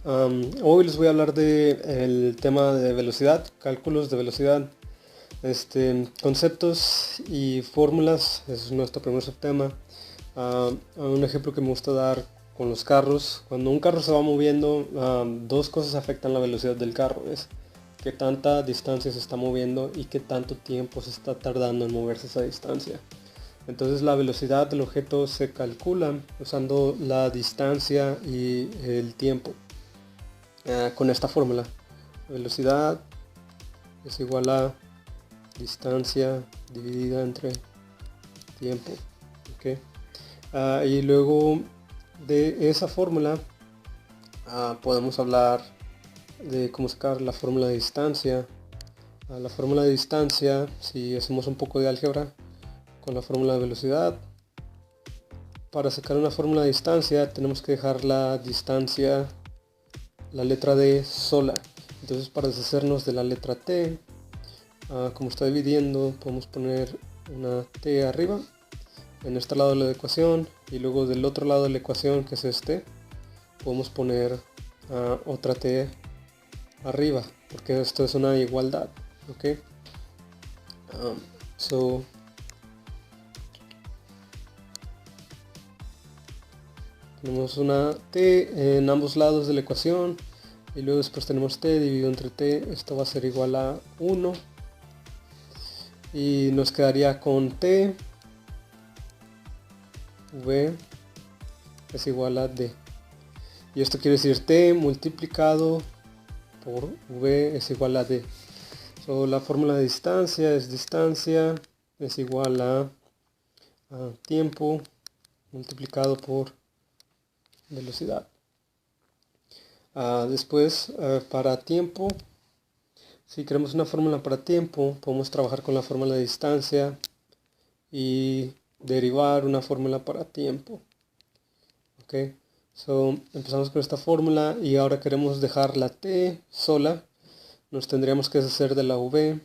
Hoy les voy a hablar del tema de velocidad, cálculos de velocidad, conceptos y fórmulas. Ese es nuestro primer subtema. Un ejemplo que me gusta dar con los carros: cuando un carro se va moviendo, dos cosas afectan la velocidad del carro: es qué tanta distancia se está moviendo y qué tanto tiempo se está tardando en moverse esa distancia. Entonces la velocidad del objeto se calcula usando la distancia y el tiempo. Con esta fórmula: velocidad es igual a distancia dividida entre tiempo. ¿Okay? Y luego de esa fórmula podemos hablar de cómo sacar la fórmula de distancia. La fórmula de distancia, si hacemos un poco de álgebra con la fórmula de velocidad, para sacar una fórmula de distancia tenemos que dejar la distancia, la letra D sola. Entonces, para deshacernos de la letra T, como está dividiendo, podemos poner una T arriba en este lado de la ecuación, y luego del otro lado de la ecuación, que es este, podemos poner otra T arriba, porque esto es una igualdad. ¿Okay? Tenemos una T en ambos lados de la ecuación, y luego después tenemos T dividido entre T. Esto va a ser igual a 1, y nos quedaría con T V es igual a D. Y esto quiere decir T multiplicado por V es igual a D. La fórmula de distancia es igual a tiempo multiplicado por velocidad. Después, para tiempo, si queremos una fórmula para tiempo, podemos trabajar con la fórmula de distancia y derivar una fórmula para tiempo. Okay. Empezamos con esta fórmula, y ahora queremos dejar la T sola. Nos tendríamos que deshacer de la V.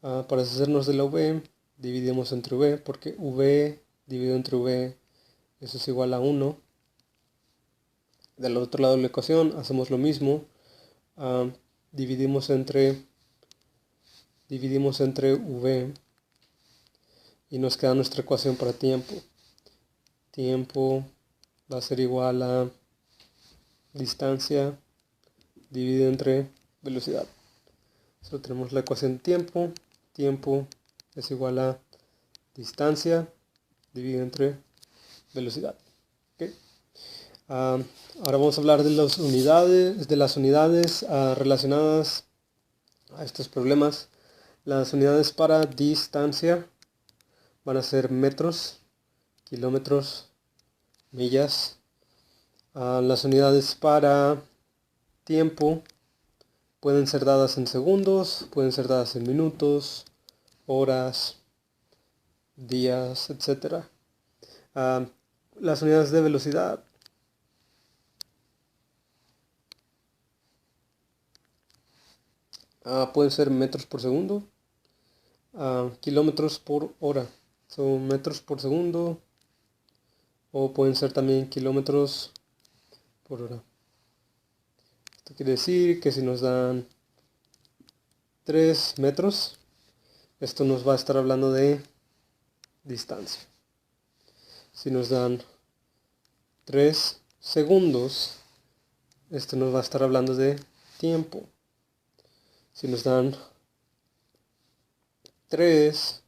Para deshacernos de la V, dividimos entre V, porque V dividido entre V, eso es igual a 1. Del otro lado de la ecuación hacemos lo mismo. Dividimos entre V, y nos queda nuestra ecuación para tiempo. Tiempo va a ser igual a distancia dividido entre velocidad. Tenemos la ecuación tiempo. Tiempo es igual a distancia dividido entre velocidad. ¿Okay? Ahora vamos a hablar de las unidades relacionadas a estos problemas. Las unidades para distancia van a ser metros, kilómetros, millas. Las unidades para tiempo pueden ser dadas en segundos, pueden ser dadas en minutos, horas, días, etc. Las unidades de velocidad pueden ser metros por segundo, kilómetros por hora. Son metros por segundo, o pueden ser también kilómetros por hora. Esto quiere decir que si nos dan 3 metros, esto nos va a estar hablando de distancia. Si nos dan 3 segundos, esto nos va a estar hablando de tiempo. Si nos dan 3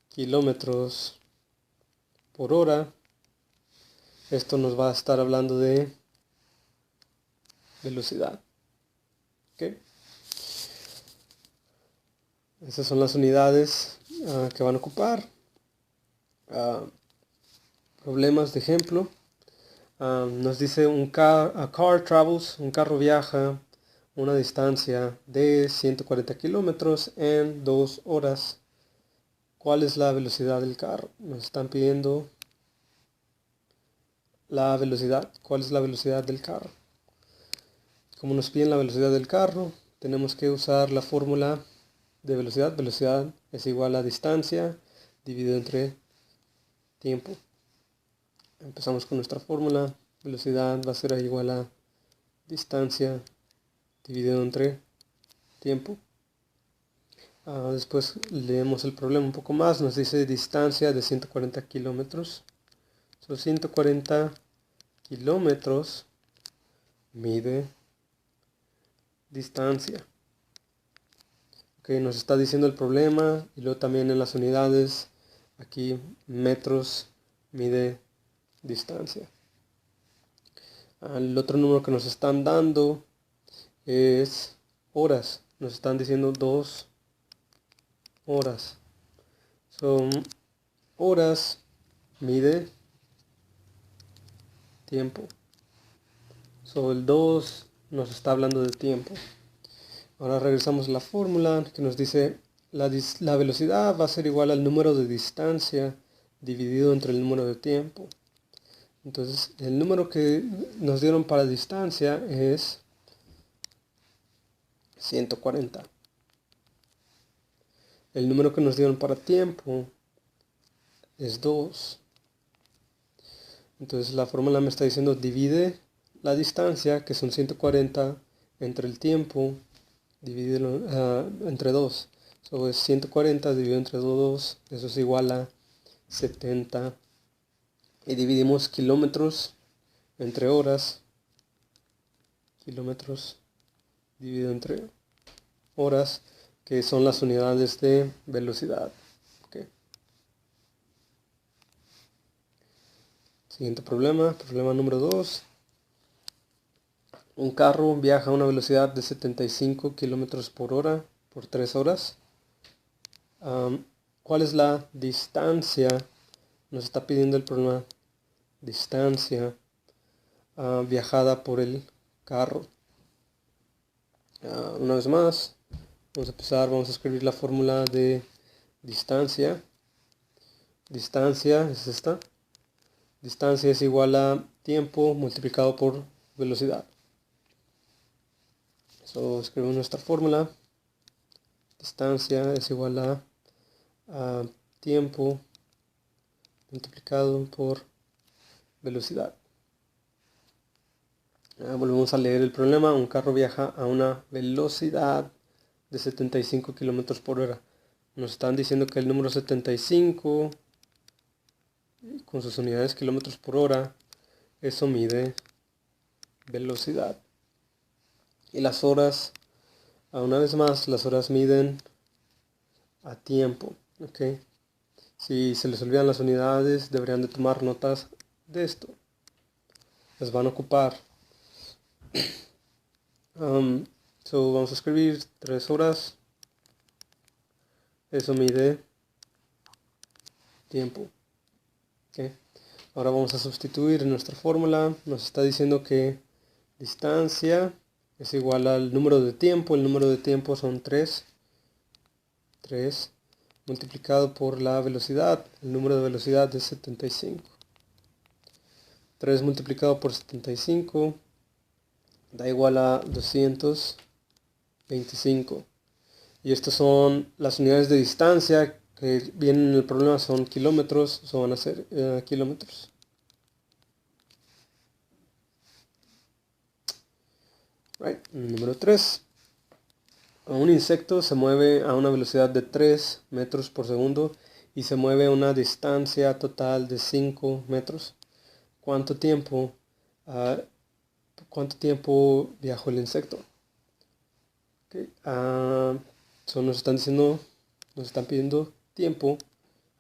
kilómetros por hora, esto nos va a estar hablando de velocidad. ¿Okay? Esas son las unidades que van a ocupar. Problemas de ejemplo. Nos dice a car travels, un carro viaja una distancia de 140 kilómetros en 2 horas. ¿Cuál es la velocidad del carro? Nos están pidiendo la velocidad. ¿Cuál es la velocidad del carro? Como nos piden la velocidad del carro, tenemos que usar la fórmula de velocidad. Velocidad es igual a distancia dividido entre tiempo. Empezamos con nuestra fórmula. Velocidad va a ser igual a distancia dividido entre tiempo. Después leemos el problema un poco más. Nos dice distancia de 140 kilómetros. Son 140 kilómetros mide distancia. Ok, nos está diciendo el problema y luego también en las unidades. Aquí metros mide distancia. El otro número que nos están dando es horas. Nos están diciendo 2 horas. Son horas mide tiempo. El 2 nos está hablando de tiempo. Ahora regresamos a la fórmula que nos dice la velocidad va a ser igual al número de distancia dividido entre el número de tiempo. Entonces el número que nos dieron para distancia es 140. El número que nos dieron para tiempo es 2. Entonces la fórmula me está diciendo divide la distancia, que son 140, entre el tiempo, dividirlo entre 2. Es 140 dividido entre 2, eso es igual a 70. Y dividimos kilómetros entre horas. Kilómetros dividido entre horas, que son las unidades de velocidad. Okay. Siguiente problema número 2. Un carro viaja a una velocidad de 75 kilómetros por hora por 3 horas. ¿Cuál es la distancia? Nos está pidiendo el problema. Distancia viajada por el carro. Una vez más, vamos a escribir la fórmula de distancia. Distancia es esta. Distancia es igual a tiempo multiplicado por velocidad. Escribimos nuestra fórmula. Distancia es igual a tiempo multiplicado por velocidad. Volvemos a leer el problema. Un carro viaja a una velocidad de 75 kilómetros por hora. Nos están diciendo que el número 75 con sus unidades kilómetros por hora, eso mide velocidad. Y las horas, una vez más, las horas miden a tiempo. ¿Okay? Si se les olvidan las unidades, deberían de tomar notas de esto. Las van a ocupar. Vamos a escribir 3 horas. Eso mide tiempo. Okay. Ahora vamos a sustituir en nuestra fórmula. Nos está diciendo que distancia es igual al número de tiempo. El número de tiempo son 3. 3 multiplicado por la velocidad. El número de velocidad es 75. 3 multiplicado por 75 da igual a 225. Y estas son las unidades de distancia que vienen en el problema, son kilómetros, van a ser kilómetros. Número 3. Un insecto se mueve a una velocidad de 3 metros por segundo y se mueve a una distancia total de 5 metros. ¿Cuánto tiempo viajó el insecto? Okay. Nos están pidiendo tiempo.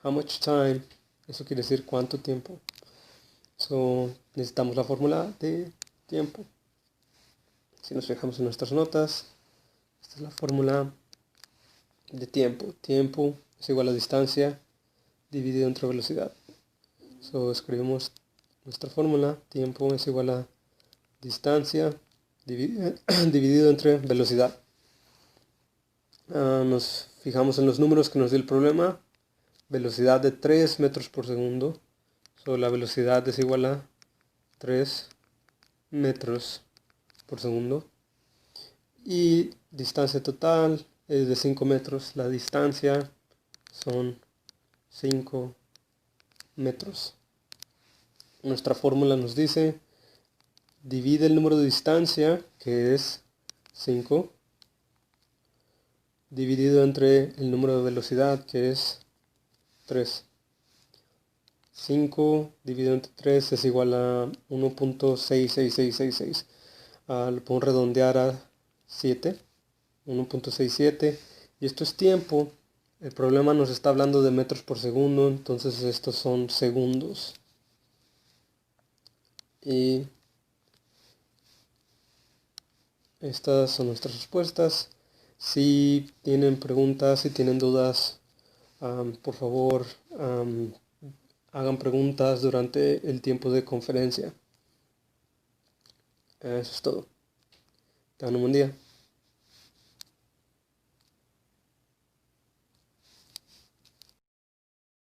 How much time? Eso quiere decir cuánto tiempo. Necesitamos la fórmula de tiempo. Si nos fijamos en nuestras notas, esta es la fórmula de tiempo. Tiempo es igual a distancia dividido entre velocidad. Escribimos nuestra fórmula. Tiempo es igual a distancia dividido entre velocidad. Nos fijamos en los números que nos dio el problema. Velocidad de 3 metros por segundo. La velocidad es igual a 3 metros por segundo. Y distancia total es de 5 metros. La distancia son 5 metros. Nuestra fórmula nos dice divide el número de distancia, que es 5, dividido entre el número de velocidad, que es 3. 5 dividido entre 3 es igual a 1.66666. Lo podemos redondear a 7, 1.67. Y esto es tiempo. El problema nos está hablando de metros por segundo, entonces estos son segundos. Y estas son nuestras respuestas. Si tienen preguntas, si tienen dudas, por favor, hagan preguntas durante el tiempo de conferencia. Eso es todo. Tengan un buen día.